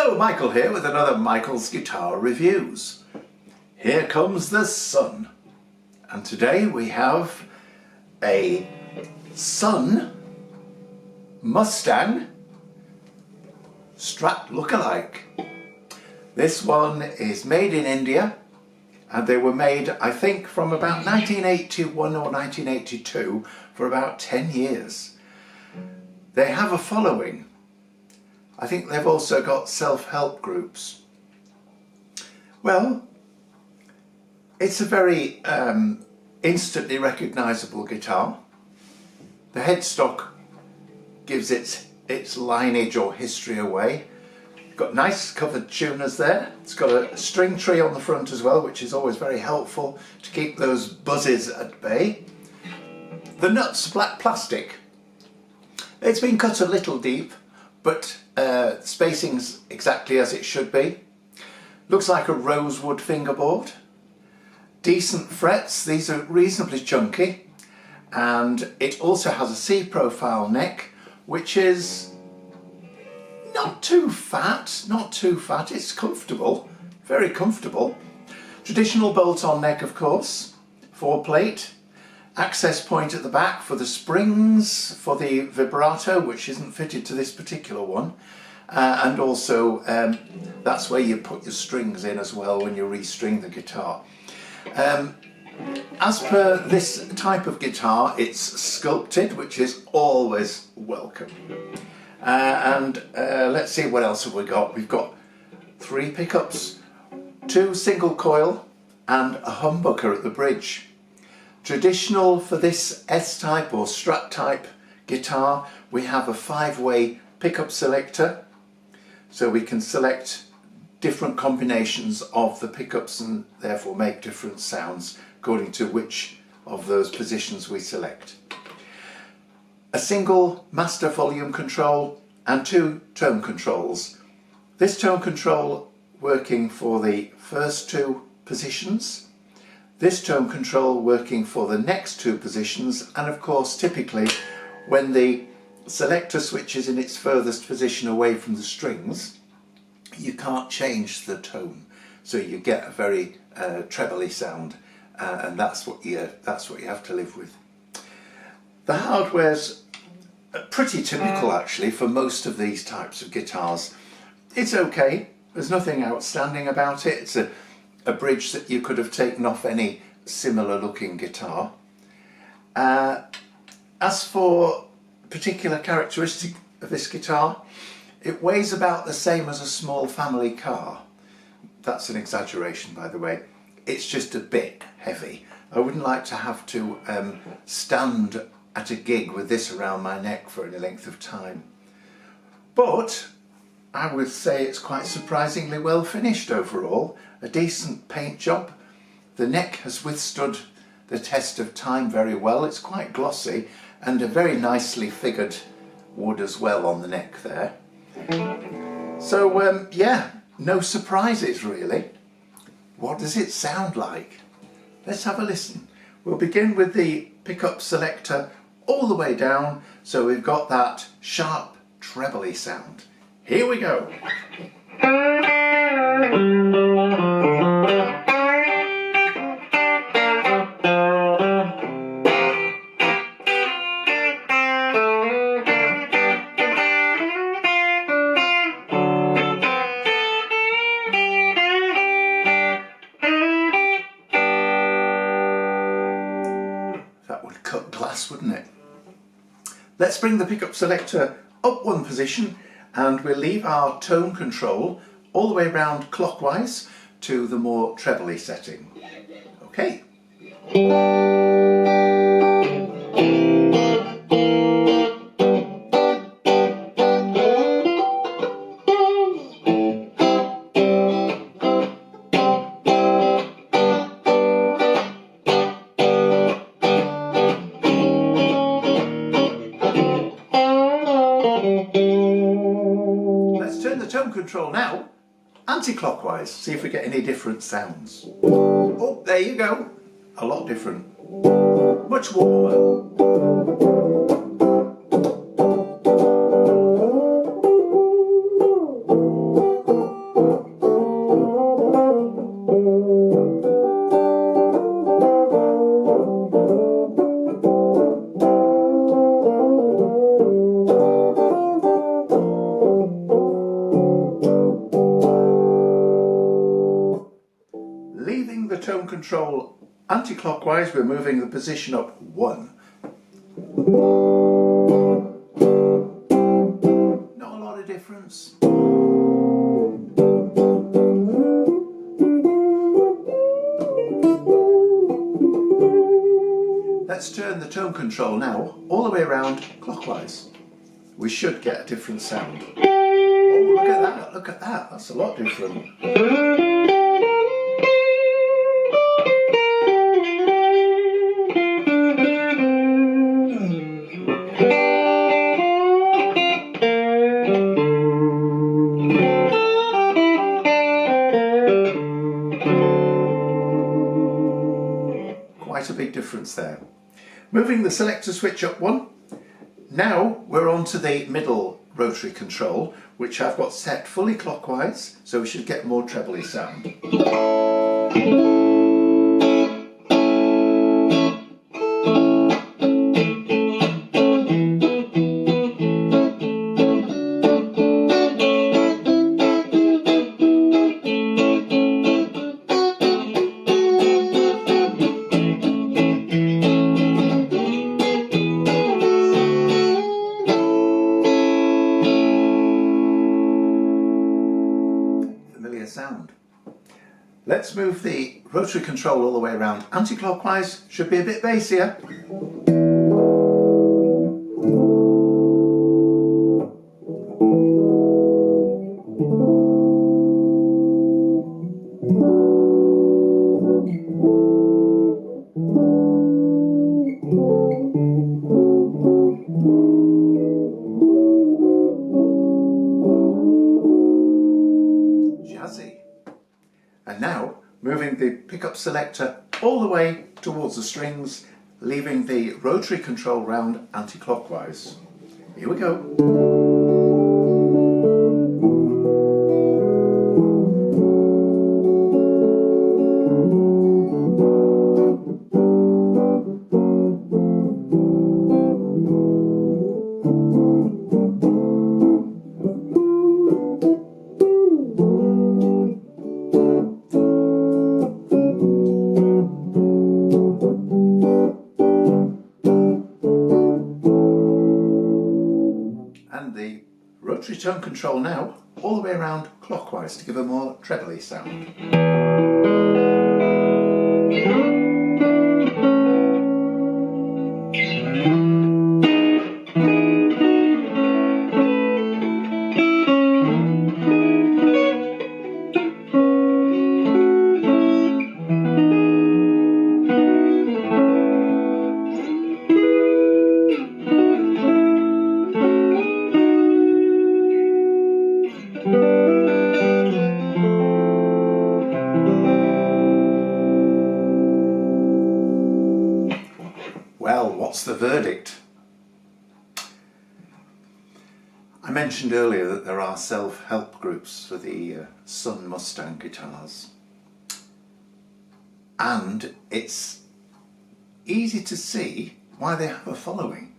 Hello, Michael here with another Michael's Guitar Reviews. Here comes the sun, and today we have a Sunn Mustang Strat lookalike. This one is made in India, and they were made, I think, from about 1981 or 1982 for about 10 years. They have a following. I think they've also got self-help groups. Well, it's a very instantly recognisable guitar. The headstock gives its lineage or history away. Got nice covered tuners there. It's got a string tree on the front as well, which is always very helpful to keep those buzzes at bay. The nuts, black plastic. It's been cut a little deep, but spacing's exactly as it should be. Looks like a rosewood fingerboard. Decent frets, these are reasonably chunky, and it also has a C-profile neck, which is not too fat, it's comfortable, very comfortable. Traditional bolt-on neck, of course, 4-plate. Access point at the back for the springs, for the vibrato, which isn't fitted to this particular one, and also that's where you put your strings in as well when you restring the guitar. As per this type of guitar, it's sculpted, which is always welcome. Let's see, what else have we got? We've got 3 pickups, 2 single coil and a humbucker at the bridge. Traditional for this S-type or Strat type guitar, we have a 5-way pickup selector, so we can select different combinations of the pickups and therefore make different sounds according to which of those positions we select. A single master volume control and 2 tone controls. This tone control working for the first 2 positions, this tone control working for the next 2 positions, and of course typically when the selector switches in its furthest position away from the strings, you can't change the tone, so you get a very trebly sound, and that's what you have to live with. The hardware's pretty typical actually for most of these types of guitars. It's okay, there's nothing outstanding about it. It's a bridge that you could have taken off any similar looking guitar. As for particular characteristic of this guitar, it weighs about the same as a small family car. That's an exaggeration, by the way. It's just a bit heavy. I wouldn't like to have to stand at a gig with this around my neck for any length of time. But I would say it's quite surprisingly well finished overall. A decent paint job. The neck has withstood the test of time very well. It's quite glossy, and a very nicely figured wood as well on the neck there. So yeah, no surprises really. What does it sound like? Let's have a listen. We'll begin with the pickup selector all the way down, so we've got that sharp trebly sound. Here we go. That would cut glass, wouldn't it? Let's bring the pickup selector up 1 position, and we'll leave our tone control all the way around clockwise to the more trebly setting. Okay. Turn the tone control now anti-clockwise, see if we get any different sounds. Oh, there you go, a lot different, much warmer. tone control anti-clockwise, we're moving the position up 1. Not a lot of difference. Let's turn the tone control now all the way around clockwise. We should get a different sound. Oh, look at that, look at that, that's a lot different. Quite a big difference there. Moving the selector switch up 1. Now we're on to the middle rotary control, which I've got set fully clockwise, so we should get more trebly sound. Sound. Let's move the rotary control all the way around anti-clockwise, should be a bit bassier. And now, moving the pickup selector all the way towards the strings, leaving the rotary control round anti-clockwise. Here we go. The rotary tone control now all the way around clockwise to give a more trebly sound. Well, what's the verdict? I mentioned earlier that there are self-help groups for the Sunn Mustang guitars, and it's easy to see why they have a following.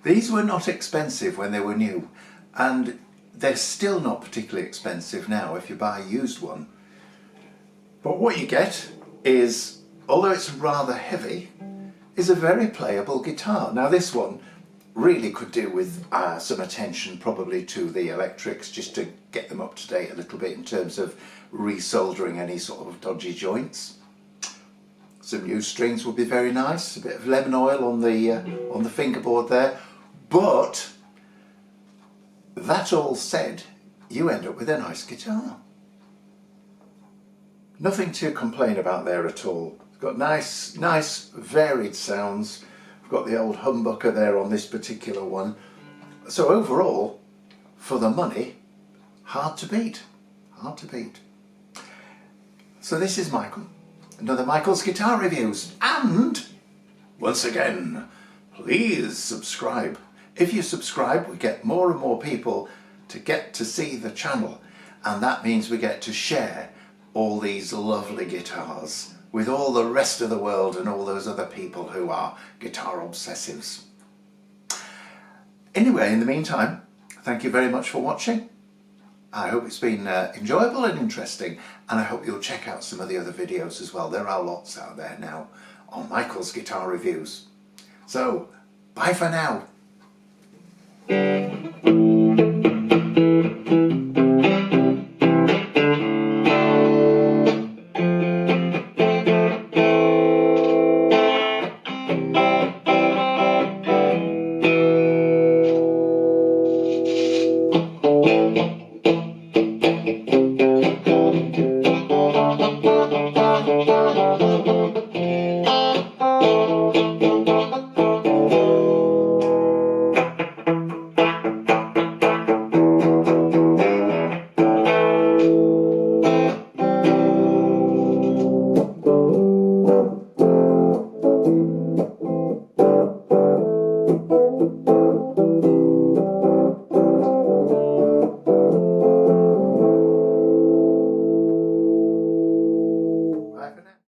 These were not expensive when they were new, and they're still not particularly expensive now if you buy a used one. But what you get is, although it's rather heavy, is a very playable guitar. Now this one really could do with some attention probably to the electrics, just to get them up to date a little bit in terms of resoldering any sort of dodgy joints. Some new strings would be very nice, a bit of lemon oil on the fingerboard there, but that all said, you end up with a nice guitar. Nothing to complain about there at all. It's got nice varied sounds. We've got the old humbucker there on this particular one. So overall, for the money, hard to beat. Hard to beat. So this is Michael. Another Michael's Guitar Reviews. And, once again, please subscribe. If you subscribe, we get more and more people to get to see the channel. And that means we get to share all these lovely guitars with all the rest of the world and all those other people who are guitar obsessives. Anyway, in the meantime, thank you very much for watching, I hope it's been enjoyable and interesting, and I hope you'll check out some of the other videos as well. There are lots out there now on Michael's Guitar Reviews. So, bye for now.